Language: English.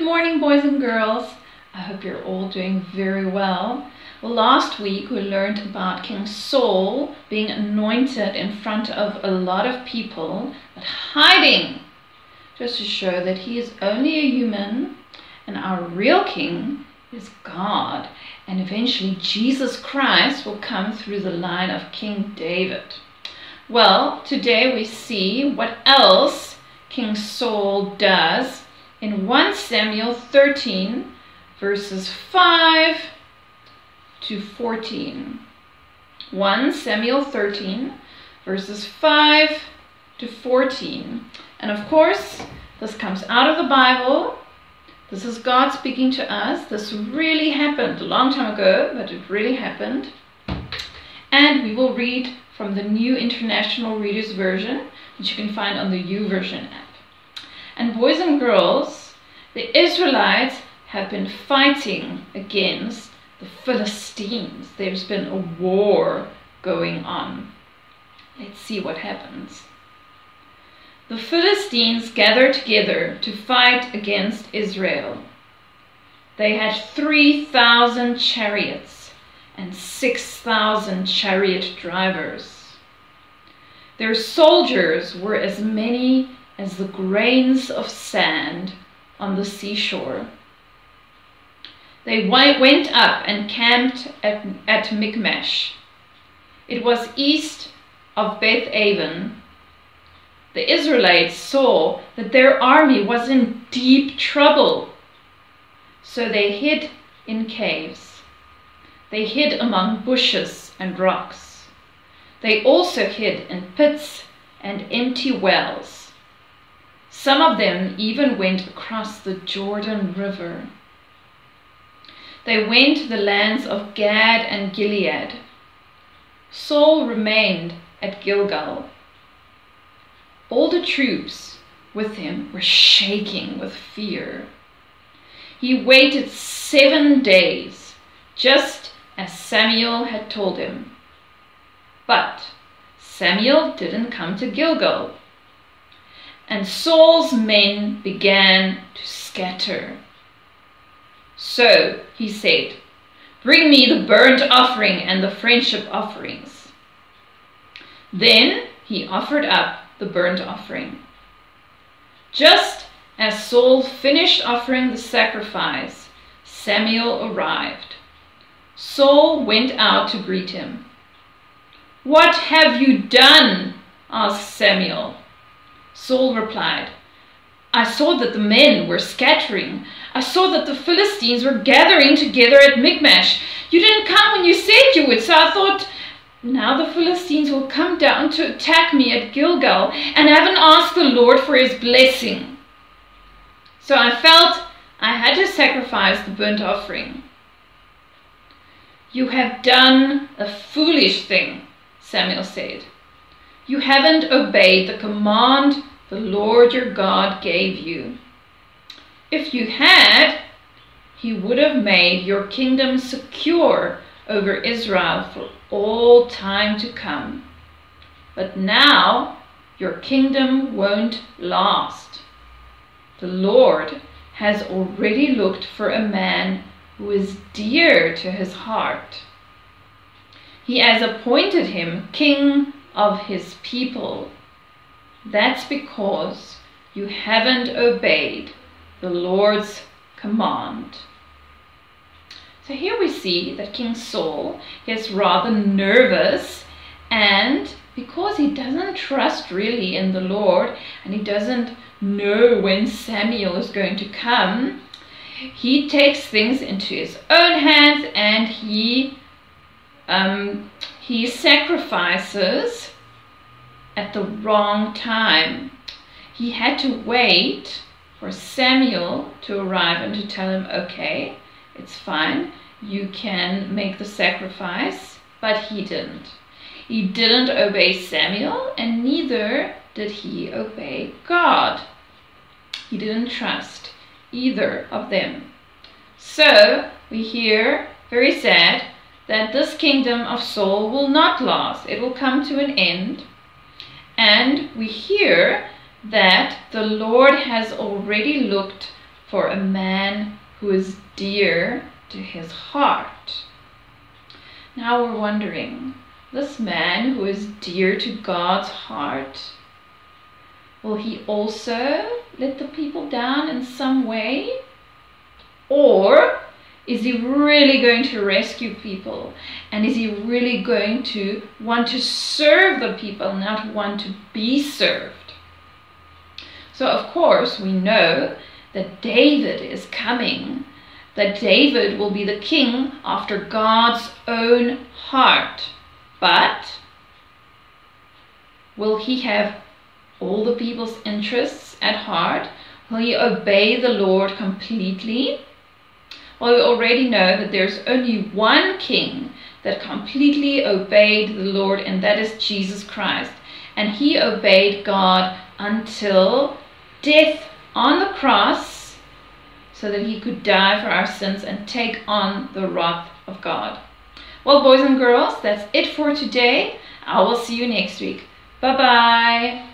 morning, boys and girls. I hope you're all doing very well. Well, last week we learned about King Saul being anointed in front of a lot of people, but hiding, just to show that he is only a human and our real king is God. And eventually Jesus Christ will come through the line of King David. Well, today we see what else King Saul does in 1 Samuel 13, verses 5 to 14. 1 Samuel 13, verses 5 to 14. And of course, this comes out of the Bible. This is God speaking to us. This really happened a long time ago, but it really happened. And we will read from the New International Reader's Version, which you can find on the YouVersion app. And boys and girls, the Israelites have been fighting against the Philistines. There's been a war going on. Let's see what happens. The Philistines gathered together to fight against Israel. They had 3,000 chariots and 6,000 chariot drivers. Their soldiers were as many as the grains of sand on the seashore. They went up and camped at Michmash. It was east of Beth-aven. The Israelites saw that their army was in deep trouble, so they hid in caves. They hid among bushes and rocks. They also hid in pits and empty wells. Some of them even went across the Jordan River. They went to the lands of Gad and Gilead. Saul remained at Gilgal. All the troops with him were shaking with fear. He waited 7 days, just as Samuel had told him. But Samuel didn't come to Gilgal. And Saul's men began to scatter. So he said, "Bring me the burnt offering and the friendship offerings." Then he offered up the burnt offering. Just as Saul finished offering the sacrifice, Samuel arrived. Saul went out to greet him. "What have you done?" asked Samuel. Saul replied, "I saw that the men were scattering. I saw that the Philistines were gathering together at Michmash. You didn't come when you said you would, so I thought, now the Philistines will come down to attack me at Gilgal, and I haven't asked the Lord for his blessing. So I felt I had to sacrifice the burnt offering." "You have done a foolish thing," Samuel said. "You haven't obeyed the command the Lord your God gave you. If you had, he would have made your kingdom secure over Israel for all time to come. But now your kingdom won't last. The Lord has already looked for a man who is dear to his heart. He has appointed him king of his people. That's because you haven't obeyed the Lord's command." So here we see that King Saul gets rather nervous, and because he doesn't trust really in the Lord and he doesn't know when Samuel is going to come, he takes things into his own hands and he sacrifices at the wrong time. He had to wait for Samuel to arrive and to tell him, "Okay, it's fine, you can make the sacrifice," but he didn't. He didn't obey Samuel, and neither did he obey God. He didn't trust either of them. So we hear, very sad, that this kingdom of Saul will not last. It will come to an end. And we hear that the Lord has already looked for a man who is dear to his heart. Now we're wondering, this man who is dear to God's heart, will he also let the people down in some way? Or is he really going to rescue people? And is he really going to want to serve the people, not want to be served? So of course we know that David is coming, that David will be the king after God's own heart. But will he have all the people's interests at heart? Will he obey the Lord completely? Well, we already know that there's only one king that completely obeyed the Lord, and that is Jesus Christ. And he obeyed God until death on the cross, so that he could die for our sins and take on the wrath of God. Well, boys and girls, that's it for today. I will see you next week. Bye-bye.